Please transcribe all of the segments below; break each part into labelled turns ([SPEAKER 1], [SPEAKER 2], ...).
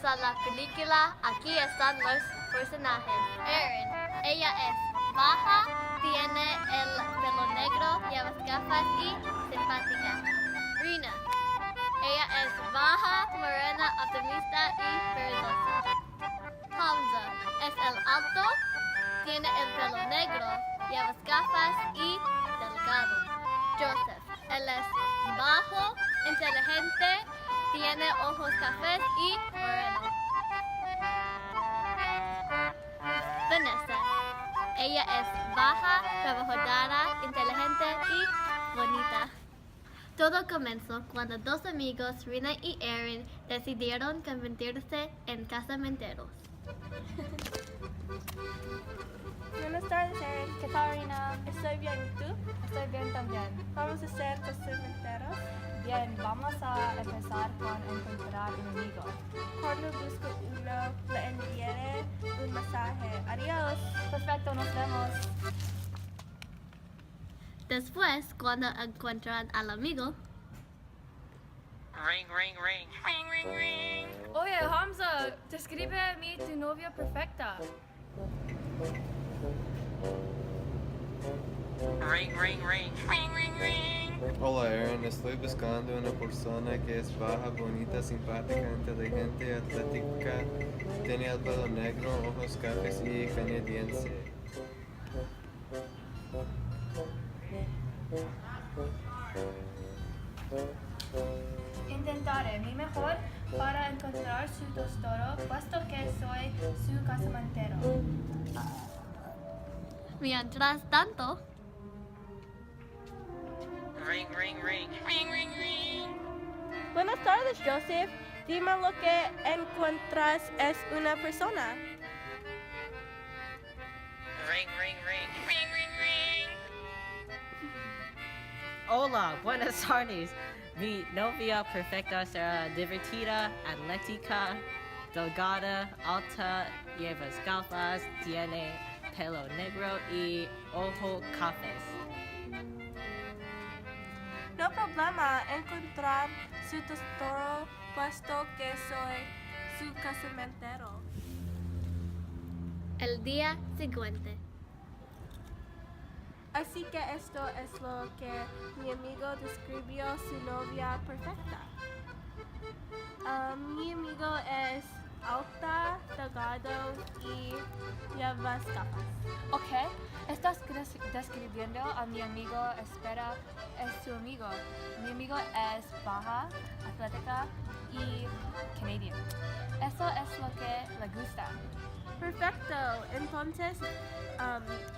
[SPEAKER 1] a la película. Aquí están los personajes. Erin, ella es baja, tiene el pelo negro, lleva gafas y simpática. Rina, ella es baja, morena, optimista y perezosa. Hamza es el alto, tiene el pelo negro, lleva gafas y delgado. Joseph, él es bajo, inteligente, tiene ojos cafés y moreno. Vanessa, ella es baja, trabajadora, inteligente y bonita. Todo comenzó cuando dos amigos, Rina y Erin, decidieron convertirse en casamenteros.
[SPEAKER 2] Buenas tardes, Erin.
[SPEAKER 3] ¿Qué tal, Rina?
[SPEAKER 2] Estoy bien, ¿y tú?
[SPEAKER 3] Estoy bien también.
[SPEAKER 2] Vamos a ser casamenteros.
[SPEAKER 3] Bien, vamos a empezar con encontrar un amigo.
[SPEAKER 2] Cuando busco uno, le enviaré un mensaje. Adiós.
[SPEAKER 3] Perfecto, nos vemos.
[SPEAKER 1] Después, cuando encuentran al amigo,
[SPEAKER 4] Ring, ring, ring. Ring, ring, ring.
[SPEAKER 5] Oye, Hamza, describe a mí tu novia perfecta.
[SPEAKER 4] Ring, ring, ring. Ring, ring, ring.
[SPEAKER 6] Hola Erin, estoy buscando una persona que es baja, bonita, simpática, inteligente, atlética, tiene el pelo negro, ojos cafés y canadiense.
[SPEAKER 5] Intentaré mi mejor para encontrar su tesoro, puesto que soy su casamentero.
[SPEAKER 1] mientras tanto,
[SPEAKER 4] Ring, ring, ring. Ring, ring, ring.
[SPEAKER 2] Buenas tardes, Joseph. Dime lo que encuentras es una persona.
[SPEAKER 4] Ring, ring, ring. Ring, ring, ring.
[SPEAKER 7] Hola, buenas tardes. Mi novia perfecta será divertida, atlética, delgada, alta, lleva gafas, tiene pelo negro y ojos cafés.
[SPEAKER 2] No problema encontrar su tesoro, puesto que soy su casamentero.
[SPEAKER 1] el día siguiente.
[SPEAKER 2] Así que esto es lo que mi amigo describió su novia perfecta. Mi amigo es alta, delgado y lleva gafas.
[SPEAKER 5] Ok, estás describiendo a mi amigo, espera, es su amigo. Mi amigo es baja, atlética y canadian. Eso es lo que le gusta.
[SPEAKER 2] Perfecto. Entonces,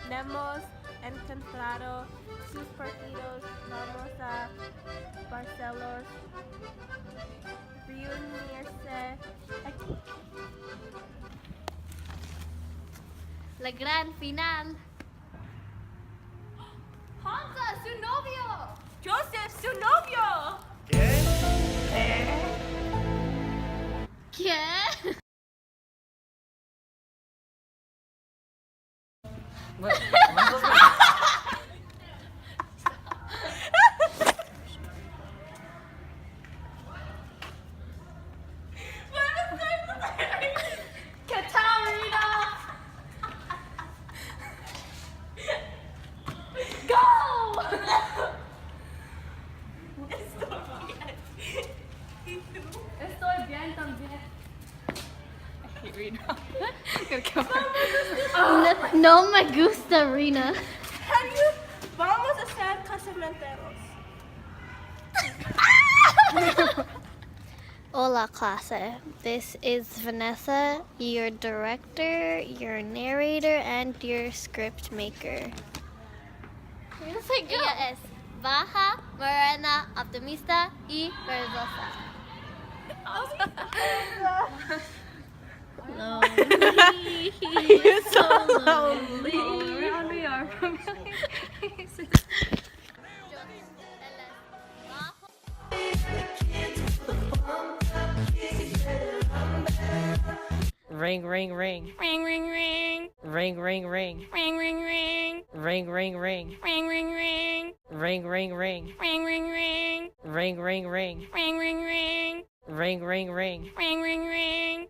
[SPEAKER 2] hemos encontrado sus partidos. Vamos a Barcelos reunirse aquí.
[SPEAKER 1] La gran final.
[SPEAKER 5] ¡Hamza, su novio!
[SPEAKER 2] Joseph, su novio.
[SPEAKER 1] ¿Qué?
[SPEAKER 7] Bueno,
[SPEAKER 5] ¿Qué tal, Rina? ¡Go! Estoy bien también. Rina.
[SPEAKER 1] No me gusta, Rina.
[SPEAKER 2] Vamos a ser casamenteros.
[SPEAKER 1] Hola, clase. This is Vanessa, your director, your narrator, and your script maker. Ella es baja, morena, optimista y perezosa. Lonely. You're so lonely.
[SPEAKER 5] All around me are familiar faces.
[SPEAKER 7] ring, ring, ring.
[SPEAKER 4] Ring, ring, ring.
[SPEAKER 7] Ring, ring, ring.
[SPEAKER 4] Ring, ring, ring.
[SPEAKER 7] Ring, ring, ring.
[SPEAKER 4] Ring, ring, ring.
[SPEAKER 7] Ring, ring, ring.
[SPEAKER 4] Ring, ring, ring.
[SPEAKER 7] Ring, ring, ring.
[SPEAKER 4] Ring, ring, ring.
[SPEAKER 7] Ring, ring, ring.
[SPEAKER 4] Ring, ring, ring.